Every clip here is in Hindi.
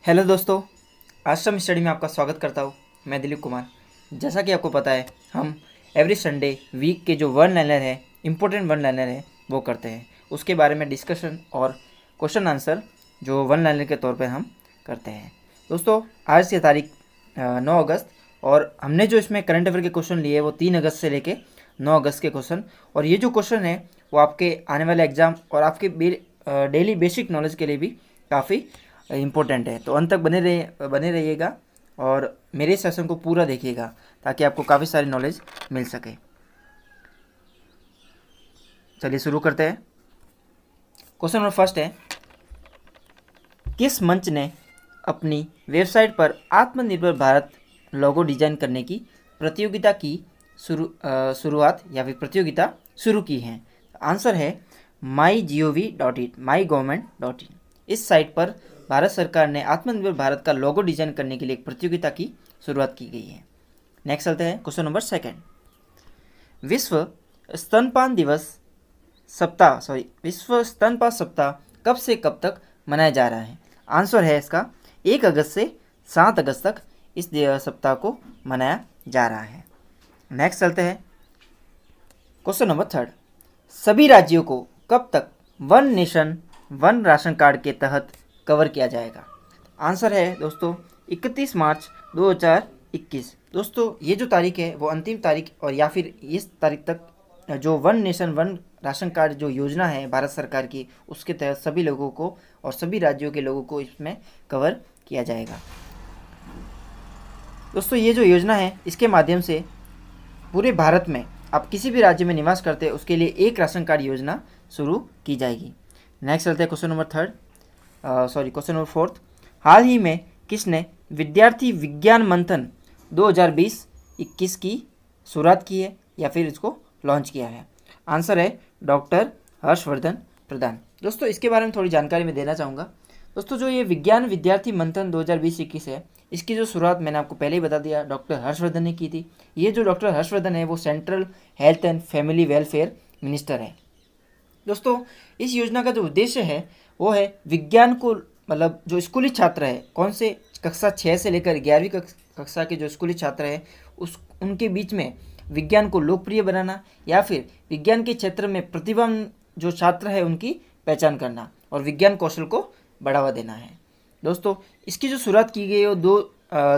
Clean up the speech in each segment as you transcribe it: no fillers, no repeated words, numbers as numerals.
हेलो दोस्तों, आश्रम स्टडी में आपका स्वागत करता हूँ। मैं दिलीप कुमार। जैसा कि आपको पता है, हम एवरी संडे वीक के जो वन लाइनर है, इम्पोर्टेंट वन लाइनर है, वो करते हैं। उसके बारे में डिस्कशन और क्वेश्चन आंसर जो वन लाइनर के तौर पर हम करते हैं। दोस्तों, आज की तारीख 9 अगस्त और हमने जो इसमें करंट अफेयर के क्वेश्चन लिए वो 3 अगस्त से लेके 9 अगस्त के क्वेश्चन। और ये जो क्वेश्चन है वो आपके आने वाले एग्ज़ाम और आपके डेली बेसिक नॉलेज के लिए भी काफ़ी इम्पोर्टेंट है। तो अंत तक बने रहिएगा और मेरे सेशन को पूरा देखिएगा ताकि आपको काफ़ी सारी नॉलेज मिल सके। चलिए शुरू करते हैं। क्वेश्चन नंबर फर्स्ट है, किस मंच ने अपनी वेबसाइट पर आत्मनिर्भर भारत लोगो डिजाइन करने की प्रतियोगिता की शुरुआत या फिर प्रतियोगिता शुरू की है? आंसर है mygov.in, mygov.in। इस साइट पर भारत सरकार ने आत्मनिर्भर भारत का लोगो डिजाइन करने के लिए एक प्रतियोगिता की शुरुआत की गई है। नेक्स्ट चलते हैं क्वेश्चन नंबर सेकंड, विश्व स्तनपान सप्ताह कब से कब तक मनाया जा रहा है? आंसर है इसका 1 अगस्त से 7 अगस्त तक इस सप्ताह को मनाया जा रहा है। नेक्स्ट चलते हैं क्वेश्चन नंबर थर्ड, सभी राज्यों को कब तक one nation one ration card के तहत कवर किया जाएगा? आंसर है दोस्तों 31 मार्च 2021। दोस्तों, ये जो तारीख है वो अंतिम तारीख और या फिर इस तारीख तक जो one nation one ration card जो योजना है भारत सरकार की, उसके तहत सभी लोगों को और सभी राज्यों के लोगों को इसमें कवर किया जाएगा। दोस्तों, ये जो योजना है इसके माध्यम से पूरे भारत में आप किसी भी राज्य में निवास करते हैं उसके लिए एक राशन कार्ड योजना शुरू की जाएगी। नेक्स्ट चलते हैं क्वेश्चन नंबर फोर्थ, हाल ही में किसने विद्यार्थी विज्ञान मंथन 2020-21 की शुरुआत की है या फिर इसको लॉन्च किया है? आंसर है डॉक्टर हर्षवर्धन प्रधान। दोस्तों, इसके बारे में थोड़ी जानकारी मैं देना चाहूँगा। दोस्तों, जो ये विज्ञान विद्यार्थी मंथन 2020-21 है, इसकी जो शुरुआत मैंने आपको पहले ही बता दिया डॉक्टर हर्षवर्धन ने की थी। ये जो डॉक्टर हर्षवर्धन है वो central health and family welfare minister है। दोस्तों, इस योजना का जो उद्देश्य है वो है विज्ञान को, मतलब जो स्कूली छात्र है, कौन से कक्षा 6 से लेकर 11वीं कक्षा के जो स्कूली छात्र हैं उनके बीच में विज्ञान को लोकप्रिय बनाना या फिर विज्ञान के क्षेत्र में प्रतिभावान जो छात्र है उनकी पहचान करना और विज्ञान कौशल को बढ़ावा देना है। दोस्तों, इसकी जो शुरुआत की गई है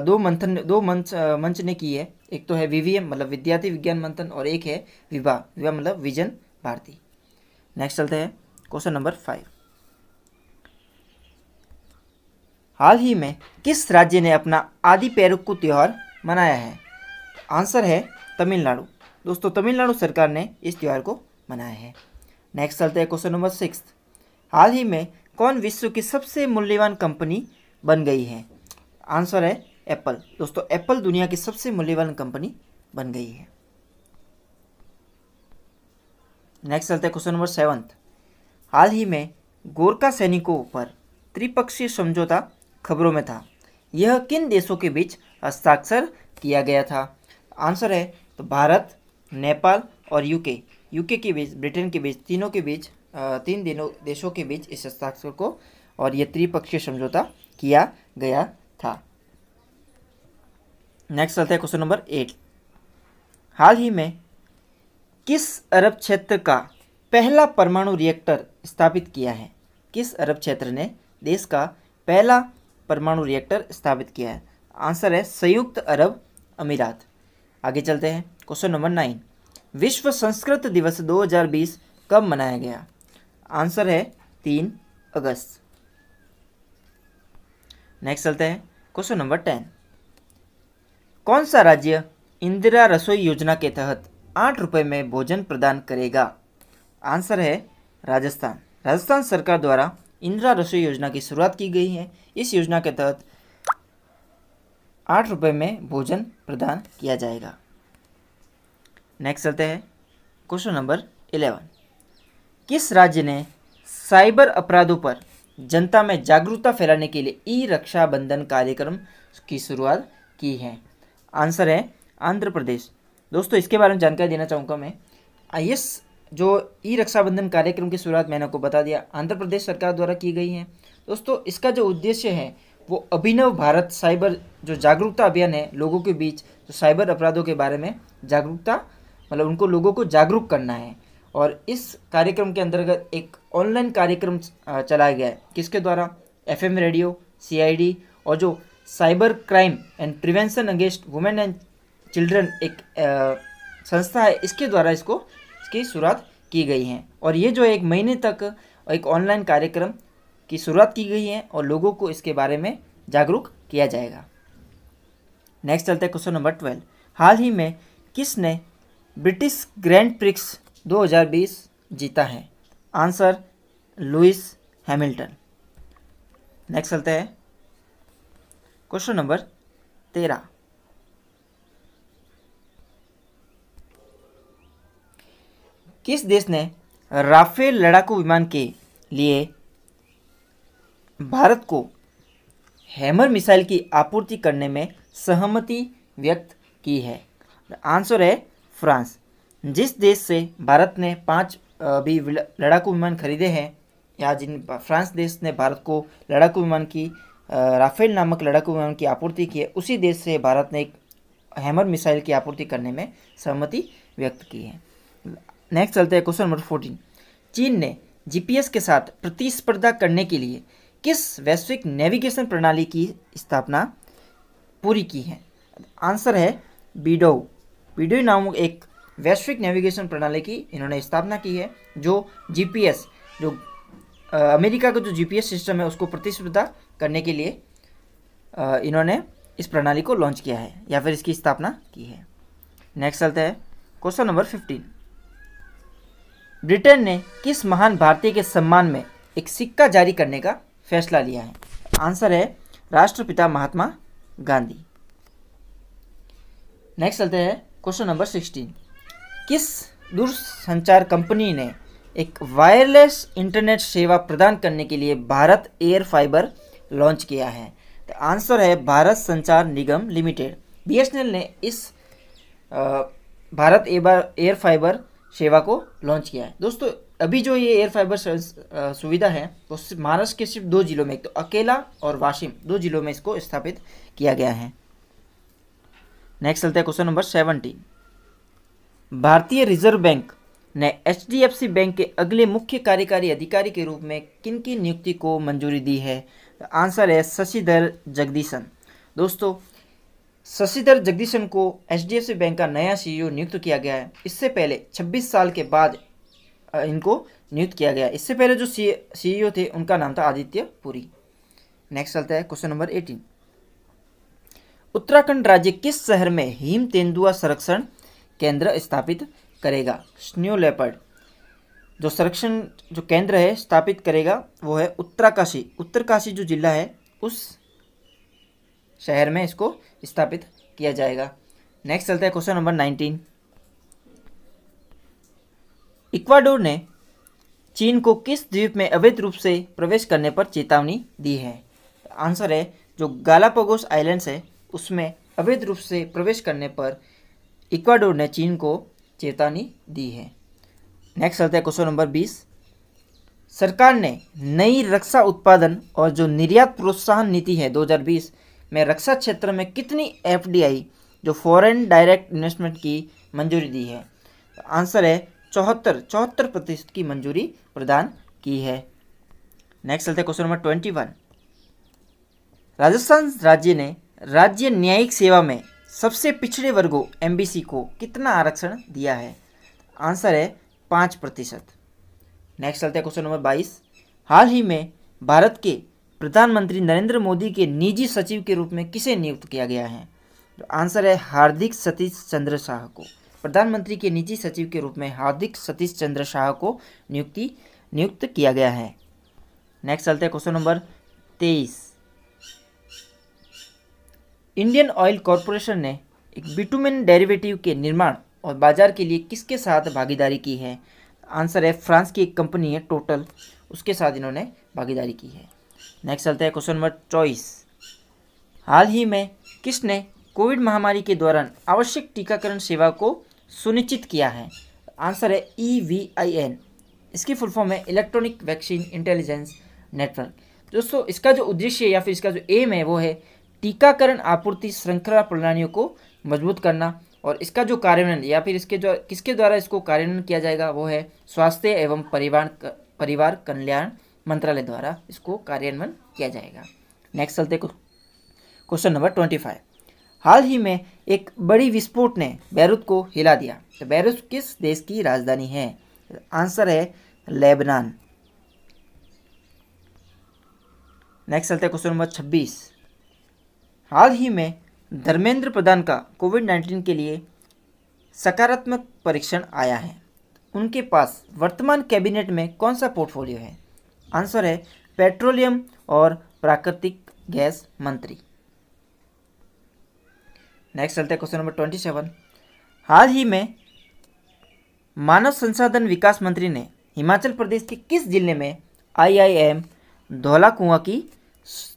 दो मंच ने की है। एक तो है VVM मतलब विद्यार्थी विज्ञान मंथन और एक है विभा मतलब विजन भारती। नेक्स्ट चलते हैं क्वेश्चन नंबर 5, हाल ही में किस राज्य ने अपना आदि पेरुक्कू त्यौहार मनाया है? आंसर है तमिलनाडु। दोस्तों, तमिलनाडु सरकार ने इस त्यौहार को मनाया है। नेक्स्ट चलते हैं क्वेश्चन नंबर 6, हाल ही में कौन विश्व की सबसे मूल्यवान कंपनी बन गई है? आंसर है एप्पल। दोस्तों, एप्पल दुनिया की सबसे मूल्यवान कंपनी बन गई है। नेक्स्ट चलते हैं क्वेश्चन नंबर 7, हाल ही में गोरखा सैनिकों पर त्रिपक्षीय समझौता खबरों में था, यह किन देशों के बीच हस्ताक्षर किया गया था? आंसर है तो भारत, नेपाल और यूके के बीच, ब्रिटेन के बीच, तीन देशों के बीच इस हस्ताक्षर को और यह त्रिपक्षीय समझौता किया गया था। नेक्स्ट चलते हैं क्वेश्चन नंबर 8, हाल ही में किस अरब क्षेत्र का पहला परमाणु रिएक्टर स्थापित किया है? किस अरब क्षेत्र ने देश का पहला परमाणु रिएक्टर स्थापित किया है? आंसर है संयुक्त अरब अमीरात। आगे चलते हैं क्वेश्चन नंबर 9, विश्व संस्कृत दिवस 2020 कब मनाया गया? आंसर है 3 अगस्त। नेक्स्ट चलते हैं क्वेश्चन नंबर 10, कौन सा राज्य इंदिरा रसोई योजना के तहत 8 रुपये में भोजन प्रदान करेगा? आंसर है राजस्थान। राजस्थान सरकार द्वारा इंदिरा रसोई योजना की शुरुआत की गई है। इस योजना के तहत 8 रुपये में भोजन प्रदान किया जाएगा। नेक्स्ट चलते हैं क्वेश्चन नंबर 11, किस राज्य ने साइबर अपराधों पर जनता में जागरूकता फैलाने के लिए ई-रक्षाबंधन कार्यक्रम की शुरुआत की है? आंसर है आंध्र प्रदेश। दोस्तों, इसके बारे में जानकारी देना चाहूँगा मैं। इस जो ई-रक्षाबंधन कार्यक्रम की शुरुआत मैंने आपको बता दिया आंध्र प्रदेश सरकार द्वारा की गई है। दोस्तों, इसका जो उद्देश्य है वो अभिनव भारत साइबर जो जागरूकता अभियान है, लोगों के बीच जो साइबर अपराधों के बारे में जागरूकता, मतलब उनको लोगों को जागरूक करना है। और इस कार्यक्रम के अंतर्गत एक ऑनलाइन कार्यक्रम चलाया गया है, किसके द्वारा? FM रेडियो, CID और जो cyber crime and prevention against women and children एक संस्था है, इसके द्वारा इसकी शुरुआत की गई है। और ये जो 1 महीने तक एक ऑनलाइन कार्यक्रम की शुरुआत की गई है और लोगों को इसके बारे में जागरूक किया जाएगा। नेक्स्ट चलते हैं क्वेश्चन नंबर 12। हाल ही में किसने ब्रिटिश ग्रैंड प्रिक्स 2020 जीता है? Answer Lewis Hamilton. नेक्स्ट चलते हैं क्वेश्चन नंबर 13। किस देश ने राफेल लड़ाकू विमान के लिए भारत को हैमर मिसाइल की आपूर्ति करने में सहमति व्यक्त की है? आंसर है फ्रांस। जिस देश से भारत ने 5 भी लड़ाकू विमान खरीदे हैं, या जिन फ्रांस देश ने भारत को लड़ाकू विमान की राफेल नामक लड़ाकू विमान की आपूर्ति की है, उसी देश से भारत ने एक हैमर मिसाइल की आपूर्ति करने में सहमति व्यक्त की है। नेक्स्ट चलते हैं क्वेश्चन नंबर 14। चीन ने GPS के साथ प्रतिस्पर्धा करने के लिए किस वैश्विक नेविगेशन प्रणाली की स्थापना पूरी की है? आंसर है बीडोउ। बीडोउ नामक एक वैश्विक नेविगेशन प्रणाली की इन्होंने स्थापना की है, जो GPS, जो अमेरिका का जो GPS सिस्टम है उसको प्रतिस्पर्धा करने के लिए इन्होंने इस प्रणाली को लॉन्च किया है या फिर इसकी स्थापना की है। नेक्स्ट चलते हैं क्वेश्चन नंबर 15। ब्रिटेन ने किस महान भारतीय के सम्मान में एक सिक्का जारी करने का फैसला लिया है? आंसर है राष्ट्रपिता महात्मा गांधी। नेक्स्ट चलते हैं क्वेश्चन नंबर 16। किस दूरसंचार कंपनी ने एक वायरलेस इंटरनेट सेवा प्रदान करने के लिए भारत एयर फाइबर लॉन्च किया है? तो आंसर है भारत संचार निगम लिमिटेड। BSNL ने इस भारत एयर फाइबर सेवा को लॉन्च किया है। दोस्तों, अभी जो ये एयर फाइबर सुविधा है तो महाराष्ट्र के सिर्फ 2 जिलों में, एक तो अकेला और वाशिम, 2 जिलों में इसको स्थापित किया गया है। नेक्स्ट चलते हैं क्वेश्चन नंबर 17। भारतीय रिजर्व बैंक ने HDFC बैंक के अगले मुख्य कार्यकारी अधिकारी के रूप में किन की नियुक्ति को मंजूरी दी है? आंसर है शशिधर जगदीशन। दोस्तों, शशिधर जगदीशन को HDFC बैंक का नया CEO नियुक्त किया गया है। इससे पहले 26 साल के बाद इनको नियुक्त किया गया। इससे पहले जो CEO थे उनका नाम था आदित्य पुरी। नेक्स्ट चलता है क्वेश्चन नंबर 18। उत्तराखंड राज्य किस शहर में हिम तेंदुआ संरक्षण केंद्र स्थापित करेगा? स्नो लेपर्ड जो संरक्षण जो केंद्र है स्थापित करेगा वो है उत्तरकाशी। उत्तरकाशी जो जिला है उस शहर में इसको स्थापित किया जाएगा। नेक्स्ट चलता है क्वेश्चन नंबर 19। इक्वाडोर ने चीन को किस द्वीप में अवैध रूप से प्रवेश करने पर चेतावनी दी है? आंसर है जो गालापागोस आइलैंड्स है उसमें अवैध रूप से प्रवेश करने पर इक्वाडोर ने चीन को चेतावनी दी है। नेक्स्ट चलता है क्वेश्चन नंबर 20। सरकार ने नई रक्षा उत्पादन और जो निर्यात प्रोत्साहन नीति है 2020 में रक्षा क्षेत्र में कितनी FDI जो फॉरेन डायरेक्ट इन्वेस्टमेंट की मंजूरी दी है? आंसर है 74% की मंजूरी प्रदान की है। नेक्स्ट चलते हैं क्वेश्चन नंबर 21। राजस्थान राज्य ने राज्य न्यायिक सेवा में सबसे पिछड़े वर्गों MBC को कितना आरक्षण दिया है? आंसर है 5%। नेक्स्ट चलते हैं क्वेश्चन नंबर 22। हाल ही में भारत के प्रधानमंत्री नरेंद्र मोदी के निजी सचिव के रूप में किसे नियुक्त किया गया है? आंसर है हार्दिक सतीश चंद्र शाह को। प्रधानमंत्री के निजी सचिव के रूप में हार्दिक सतीश चंद्र शाह को नियुक्त किया गया है। नेक्स्ट चलते हैं question number 23। Indian oil corporation ने एक बिटुमेन डेरिवेटिव के निर्माण और बाजार के लिए किसके साथ भागीदारी की है? आंसर है फ्रांस की एक कंपनी है टोटल, उसके साथ इन्होंने भागीदारी की है। नेक्स्ट चलते हैं क्वेश्चन नंबर 24। हाल ही में किसने कोविड महामारी के दौरान आवश्यक टीकाकरण सेवा को सुनिश्चित किया है? आंसर है EVIN। इसकी फुल फॉर्म है इलेक्ट्रॉनिक वैक्सीन इंटेलिजेंस नेटवर्क। दोस्तों इसका जो उद्देश्य या फिर इसका जो एम है वो है टीकाकरण आपूर्ति श्रृंखला प्रणालियों को मजबूत करना, और इसका जो कार्यान्वयन या फिर इसके जो किसके द्वारा इसको कार्यान्वयन किया जाएगा वो है स्वास्थ्य एवं परिवार कल्याण मंत्रालय द्वारा इसको कार्यान्वयन किया जाएगा। नेक्स्ट चलते क्वेश्चन नंबर 25। हाल ही में एक बड़ी विस्फोट ने बैरूत को हिला दिया, तो बैरूत किस देश की राजधानी है? आंसर है लेबनान। नेक्स्ट चलते क्वेश्चन नंबर 26। हाल ही में धर्मेंद्र प्रधान का कोविड-19 के लिए सकारात्मक परीक्षण आया है, उनके पास वर्तमान कैबिनेट में कौन सा पोर्टफोलियो है? आंसर है पेट्रोलियम और प्राकृतिक गैस मंत्री। नेक्स्ट चलते हैं क्वेश्चन नंबर 27। हाल ही में मानव संसाधन विकास मंत्री ने हिमाचल प्रदेश के किस जिले में IIM धौलाकुआं की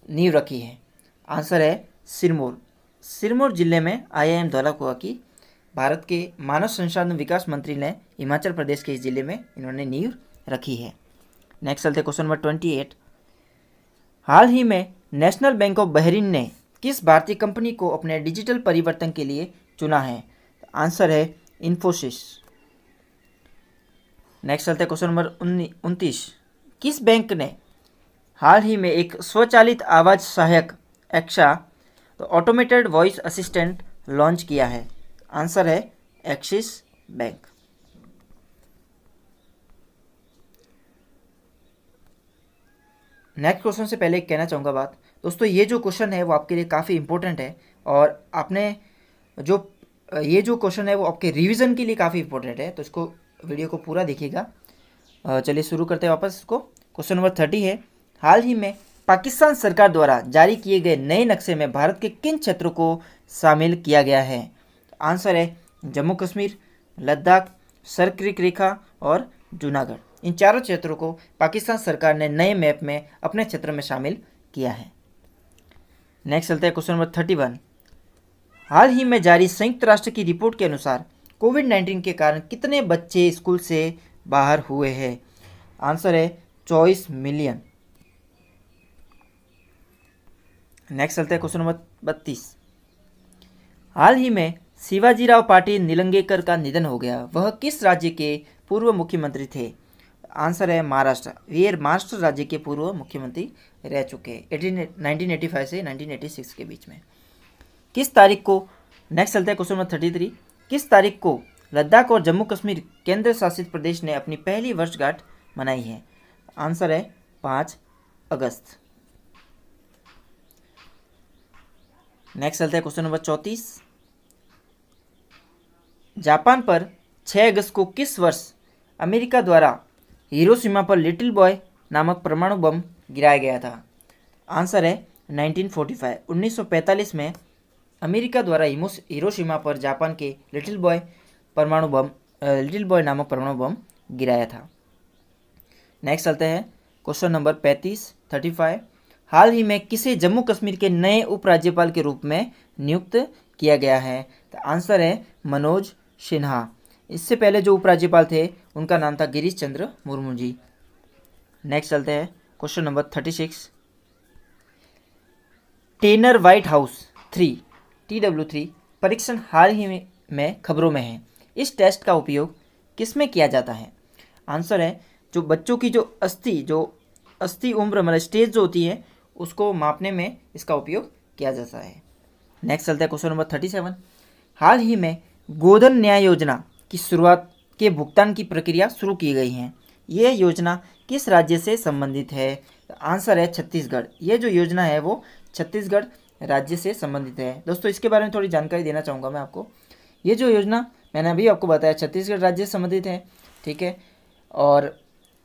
नींव रखी है? आंसर है सिरमौर जिले में IIM धौलाकुआं की भारत के मानव संसाधन विकास मंत्री ने हिमाचल प्रदेश के इस जिले में इन्होंने नींव रखी है। नेक्स्ट चलते क्वेश्चन नंबर 28। हाल ही में नेशनल बैंक ऑफ बहरीन ने किस भारतीय कंपनी को अपने डिजिटल परिवर्तन के लिए चुना है? आंसर है इन्फोसिस। नेक्स्ट चलते क्वेश्चन नंबर 29। किस बैंक ने हाल ही में एक स्वचालित आवाज़ सहायक एक्सा तो ऑटोमेटेड वॉइस असिस्टेंट लॉन्च किया है? आंसर है एक्सिस बैंक। नेक्स्ट क्वेश्चन से पहले कहना चाहूँगा बात, दोस्तों ये जो क्वेश्चन है वो आपके लिए काफ़ी इंपॉर्टेंट है, और आपने ये जो क्वेश्चन है वो आपके रिवीजन के लिए काफ़ी इंपॉर्टेंट है, तो इसको वीडियो को पूरा देखिएगा। चलिए शुरू करते हैं वापस इसको। क्वेश्चन नंबर 30 है, हाल ही में पाकिस्तान सरकार द्वारा जारी किए गए नए नक्शे में भारत के किन क्षेत्रों को शामिल किया गया है? आंसर है जम्मू कश्मीर, लद्दाख, सर्करिक रेखा और जूनागढ़। इन चारों क्षेत्रों को पाकिस्तान सरकार ने नए मैप में अपने क्षेत्र में शामिल किया है। नेक्स्ट चलते हैं क्वेश्चन नंबर 31। हाल ही में जारी संयुक्त राष्ट्र की रिपोर्ट के अनुसार कोविड-19 के कारण कितने बच्चे स्कूल से बाहर हुए हैं? आंसर है 24 मिलियन। नेक्स्ट चलते हैं क्वेश्चन नंबर 32। हाल ही में शिवाजीराव पाटिल निलंगेकर का निधन हो गया, वह किस राज्य के पूर्व मुख्यमंत्री थे? आंसर है महाराष्ट्र। वे महाराष्ट्र राज्य के पूर्व मुख्यमंत्री रह चुके हैं 1985 से 1986 के बीच में। किस तारीख को, नेक्स्ट चलते हैं क्वेश्चन नंबर 33। किस तारीख को लद्दाख और जम्मू कश्मीर केंद्र शासित प्रदेश ने अपनी पहली वर्षगांठ मनाई है? आंसर है 5 अगस्त। नेक्स्ट चलते हैं क्वेश्चन नंबर 34। जापान पर 6 अगस्त को किस वर्ष अमेरिका द्वारा हिरोशिमा पर लिटिल बॉय नामक परमाणु बम गिराया गया था? आंसर है 1945। 1945 में अमेरिका द्वारा हिरोशिमा पर जापान के लिटिल बॉय नामक परमाणु बम गिराया था। नेक्स्ट चलते हैं क्वेश्चन नंबर 35। हाल ही में किसे जम्मू कश्मीर के नए उपराज्यपाल के रूप में नियुक्त किया गया है? तो आंसर है मनोज सिन्हा। इससे पहले जो उपराज्यपाल थे उनका नाम था गिरीश चंद्र मुर्मू जी। नेक्स्ट चलते हैं क्वेश्चन नंबर 36। टेनर व्हाइट हाउस 3 TW3 परीक्षण हाल ही में खबरों में है। इस टेस्ट का उपयोग किस में किया जाता है? आंसर है जो बच्चों की जो अस्थि उम्र मतलब स्टेज जो होती है उसको मापने में इसका उपयोग किया जाता है। नेक्स्ट चलता है क्वेश्चन नंबर 37। हाल ही में गोधन न्याय योजना की शुरुआत के भुगतान की प्रक्रिया शुरू की गई है। यह योजना किस राज्य से संबंधित है? आंसर है छत्तीसगढ़। ये जो योजना है वो छत्तीसगढ़ राज्य से संबंधित है। दोस्तों इसके बारे में थोड़ी जानकारी देना चाहूँगा मैं आपको। ये जो योजना मैंने अभी आपको बताया छत्तीसगढ़ राज्य से संबंधित है, ठीक है। और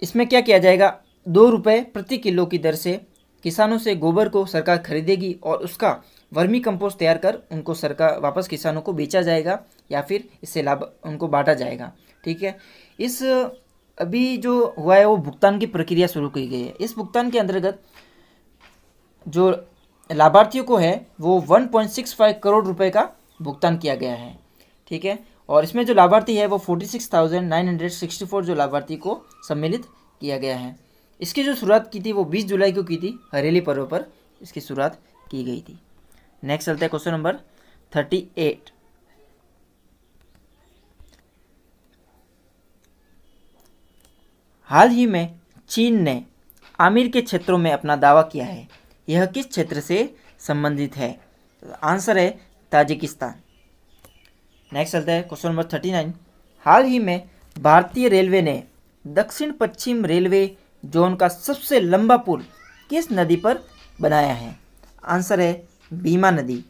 इसमें क्या किया जाएगा, 2 रुपये प्रति किलो की दर से किसानों से गोबर को सरकार खरीदेगी और उसका वर्मी कंपोस्ट तैयार कर उनको सरकार वापस किसानों को बेचा जाएगा या फिर इससे लाभ उनको बांटा जाएगा, ठीक है। इस अभी जो हुआ है वो भुगतान की प्रक्रिया शुरू की गई है। इस भुगतान के अंतर्गत जो लाभार्थियों को है वो 1.65 करोड़ रुपए का भुगतान किया गया है, ठीक है। और इसमें जो लाभार्थी है वो 46,964 जो लाभार्थी को सम्मिलित किया गया है। इसकी जो शुरुआत की थी वो 20 जुलाई को की थी, हरेली पर्व पर इसकी शुरुआत की गई थी। नेक्स्ट चलते हैं क्वेश्चन नंबर 38। हाल ही में चीन ने आमिर के क्षेत्रों में अपना दावा किया है, यह किस क्षेत्र से संबंधित है? आंसर है ताजिकिस्तान। नेक्स्ट चलता है क्वेश्चन नंबर 39। हाल ही में भारतीय रेलवे ने दक्षिण पश्चिम रेलवे जोन का सबसे लंबा पुल किस नदी पर बनाया है? आंसर है भीमा नदी।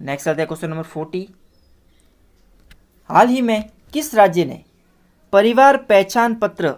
नेक्स्ट चलता है क्वेश्चन नंबर 40। हाल ही में किस राज्य ने परिवार पहचान पत्र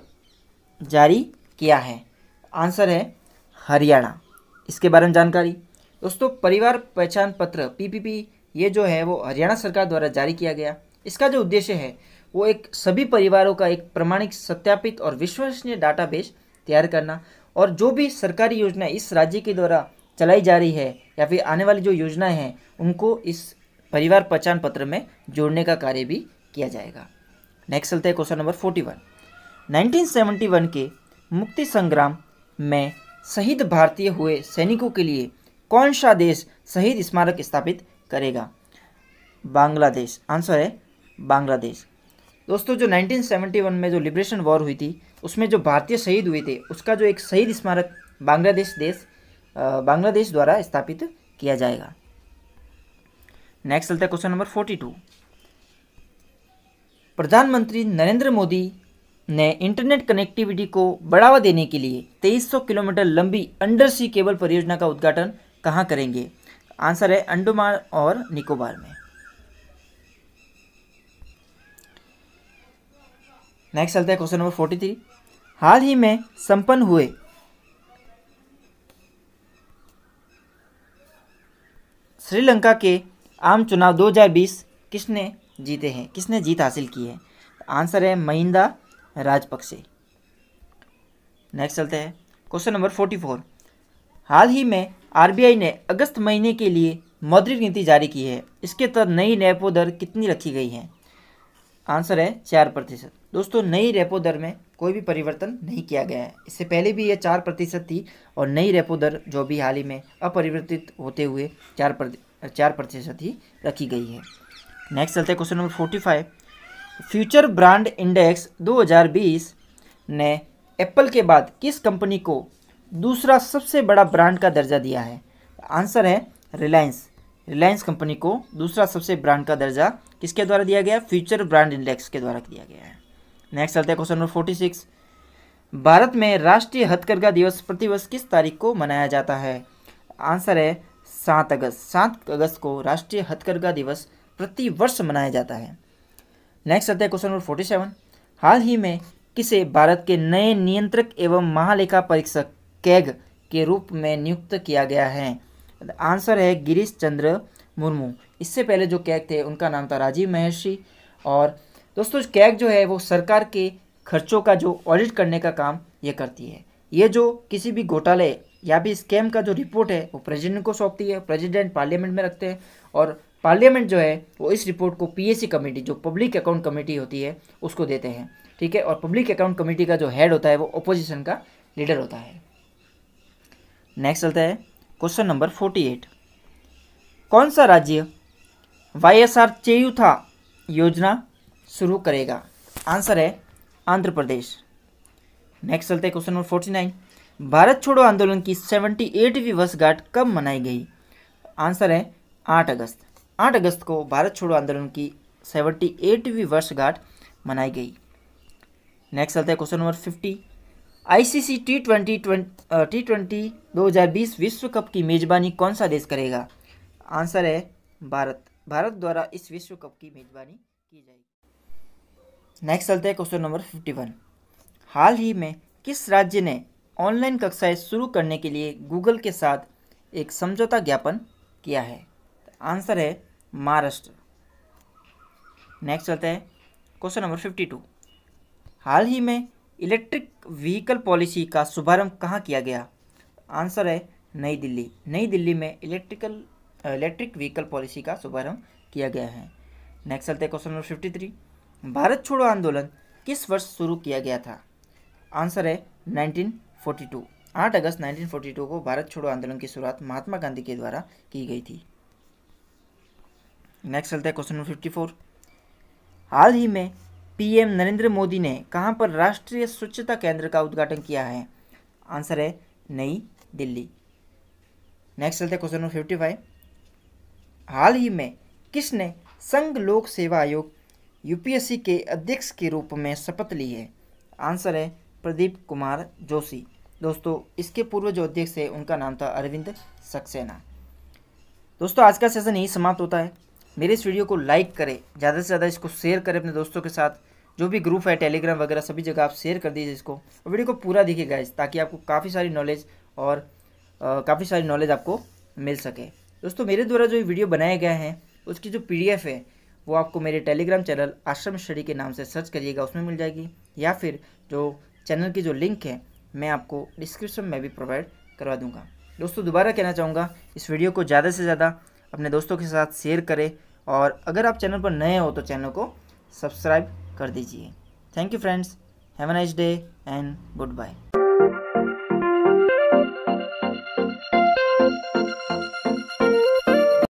जारी किया है? आंसर है हरियाणा। इसके बारे में जानकारी दोस्तों, परिवार पहचान पत्र पीपीपी ये जो है वो हरियाणा सरकार द्वारा जारी किया गया। इसका जो उद्देश्य है वो एक सभी परिवारों का एक प्रमाणिक, सत्यापित और विश्वसनीय डाटाबेस तैयार करना, और जो भी सरकारी योजनाएं इस राज्य के द्वारा चलाई जा रही है या फिर आने वाली जो योजनाएं हैं उनको इस परिवार पहचान पत्र में जोड़ने का कार्य भी किया जाएगा। नेक्स्ट चलते हैं क्वेश्चन नंबर 41। 1971 के मुक्ति संग्राम में शहीद भारतीय हुए सैनिकों के लिए कौन सा देश शहीद स्मारक स्थापित करेगा? बांग्लादेश। आंसर है बांग्लादेश। दोस्तों, जो 1971 में जो लिबरेशन वॉर हुई थी उसमें जो भारतीय शहीद हुए थे उसका जो एक शहीद स्मारक बांग्लादेश द्वारा स्थापित किया जाएगा। नेक्स्ट चलता है क्वेश्चन नंबर 42। प्रधानमंत्री नरेंद्र मोदी ने इंटरनेट कनेक्टिविटी को बढ़ावा देने के लिए 2300 किलोमीटर लंबी अंडर सी केबल परियोजना का उद्घाटन कहाँ करेंगे? आंसर है अंडमान और निकोबार में। नेक्स्ट चलता है क्वेश्चन नंबर 43। हाल ही में संपन्न हुए श्रीलंका के आम चुनाव 2020 किसने जीते हैं, किसने जीत हासिल की है? आंसर है महिंदा राजपक्षे। नेक्स्ट चलते हैं क्वेश्चन नंबर 44। हाल ही में आरबीआई ने अगस्त महीने के लिए मौद्रिक नीति जारी की है, इसके तहत नई रेपो दर कितनी रखी गई है? आंसर है 4%। दोस्तों, नई रेपो दर में कोई भी परिवर्तन नहीं किया गया है। इससे पहले भी ये 4% थी और नई रेपो दर जो भी हाल ही में अपरिवर्तित होते हुए 4% ही रखी गई है। नेक्स्ट चलते हैं question number 45। Future brand index 2020 ने एप्पल के बाद किस कंपनी को दूसरा सबसे बड़ा ब्रांड का दर्जा दिया है? आंसर है रिलायंस कंपनी को दूसरा सबसे ब्रांड का दर्जा किसके द्वारा दिया गया? फ्यूचर ब्रांड इंडेक्स के द्वारा दिया गया है। नेक्स्ट चलते हैं क्वेश्चन नंबर 46। भारत में राष्ट्रीय हथकरघा दिवस प्रतिवर्ष किस तारीख को मनाया जाता है? आंसर है 7 अगस्त। 7 अगस्त को राष्ट्रीय हथकरघा दिवस प्रतिवर्ष मनाया जाता है। नेक्स्ट चलते हैं क्वेश्चन नंबर 47। हाल ही में किसे भारत के नए नियंत्रक एवं महालेखा परीक्षक कैग के रूप में नियुक्त किया गया है? आंसर है गिरीश चंद्र मुर्मू। इससे पहले जो कैग थे उनका नाम था राजीव महर्षि। और दोस्तों, कैग जो है वो सरकार के खर्चों का जो ऑडिट करने का काम ये करती है। ये जो किसी भी घोटाले या भी स्कैम का जो रिपोर्ट है वो प्रेसिडेंट को सौंपती है, प्रेसिडेंट पार्लियामेंट में रखते हैं और पार्लियामेंट जो है वो इस रिपोर्ट को पीएसी कमेटी, जो पब्लिक अकाउंट कमेटी होती है, उसको देते हैं। ठीक है, और पब्लिक अकाउंट कमेटी का जो हेड होता है वो अपोजिशन का लीडर होता है। नेक्स्ट चलता है क्वेश्चन नंबर 48। कौन सा राज्य वाईएसआर चेयुथा योजना शुरू करेगा? आंसर है आंध्र प्रदेश। नेक्स्ट चलते हैं क्वेश्चन नंबर 49। भारत छोड़ो आंदोलन की 78वीं वर्षगांठ कब मनाई गई? आंसर है 8 अगस्त। 8 अगस्त को भारत छोड़ो आंदोलन की 78वीं वर्षगांठ मनाई गई। नेक्स्ट चलते हैं क्वेश्चन नंबर 50। आईसीसी टी20 2020 विश्व कप की मेजबानी कौन सा देश करेगा? आंसर है भारत द्वारा इस विश्व कप की मेजबानी की जाएगी। नेक्स्ट चलते हैं क्वेश्चन नंबर 51। हाल ही में किस राज्य ने ऑनलाइन कक्षाएं शुरू करने के लिए गूगल के साथ एक समझौता ज्ञापन किया है? आंसर है महाराष्ट्र। नेक्स्ट चलते हैं क्वेश्चन नंबर 52। हाल ही में इलेक्ट्रिक व्हीकल पॉलिसी का शुभारंभ कहाँ किया गया? आंसर है नई दिल्ली। नई दिल्ली में इलेक्ट्रिक व्हीकल पॉलिसी का शुभारंभ किया गया है। नेक्स्ट चलते हैं क्वेश्चन नंबर 53। भारत छोड़ो आंदोलन किस वर्ष शुरू किया गया था? आंसर है 1942। 8 अगस्त 1942 को भारत छोड़ो आंदोलन की शुरुआत महात्मा गांधी के द्वारा की गई थी। नेक्स्ट चलते हैं क्वेश्चन नंबर 54। हाल ही में पीएम नरेंद्र मोदी ने कहां पर राष्ट्रीय स्वच्छता केंद्र का उद्घाटन किया है? आंसर है नई दिल्ली। नेक्स्ट चलते हैं क्वेश्चन नंबर 55। हाल ही में किसने संघ लोक सेवा आयोग यूपीएससी के अध्यक्ष के रूप में शपथ ली है? आंसर है प्रदीप कुमार जोशी। दोस्तों इसके पूर्व जो अध्यक्ष है उनका नाम था अरविंद सक्सेना। दोस्तों आज का सेशन यही समाप्त होता है। मेरे इस वीडियो को लाइक करें, ज़्यादा से ज़्यादा इसको शेयर करें अपने दोस्तों के साथ। जो भी ग्रुप है टेलीग्राम वगैरह सभी जगह आप शेयर कर दीजिए इसको, और वीडियो को पूरा देखिए गाइस, ताकि आपको काफ़ी सारी नॉलेज आपको मिल सके। दोस्तों मेरे द्वारा जो वीडियो बनाए गए हैं उसकी जो PDF है वो आपको मेरे टेलीग्राम चैनल आश्रम स्टडी के नाम से सर्च करिएगा, उसमें मिल जाएगी, या फिर जो चैनल की जो लिंक है मैं आपको डिस्क्रिप्शन में भी प्रोवाइड करवा दूंगा। दोस्तों दोबारा कहना चाहूँगा, इस वीडियो को ज़्यादा से ज़्यादा अपने दोस्तों के साथ शेयर करें, और अगर आप चैनल पर नए हो तो चैनल को सब्सक्राइब कर दीजिए। Thank you friends, have a nice day and good bye.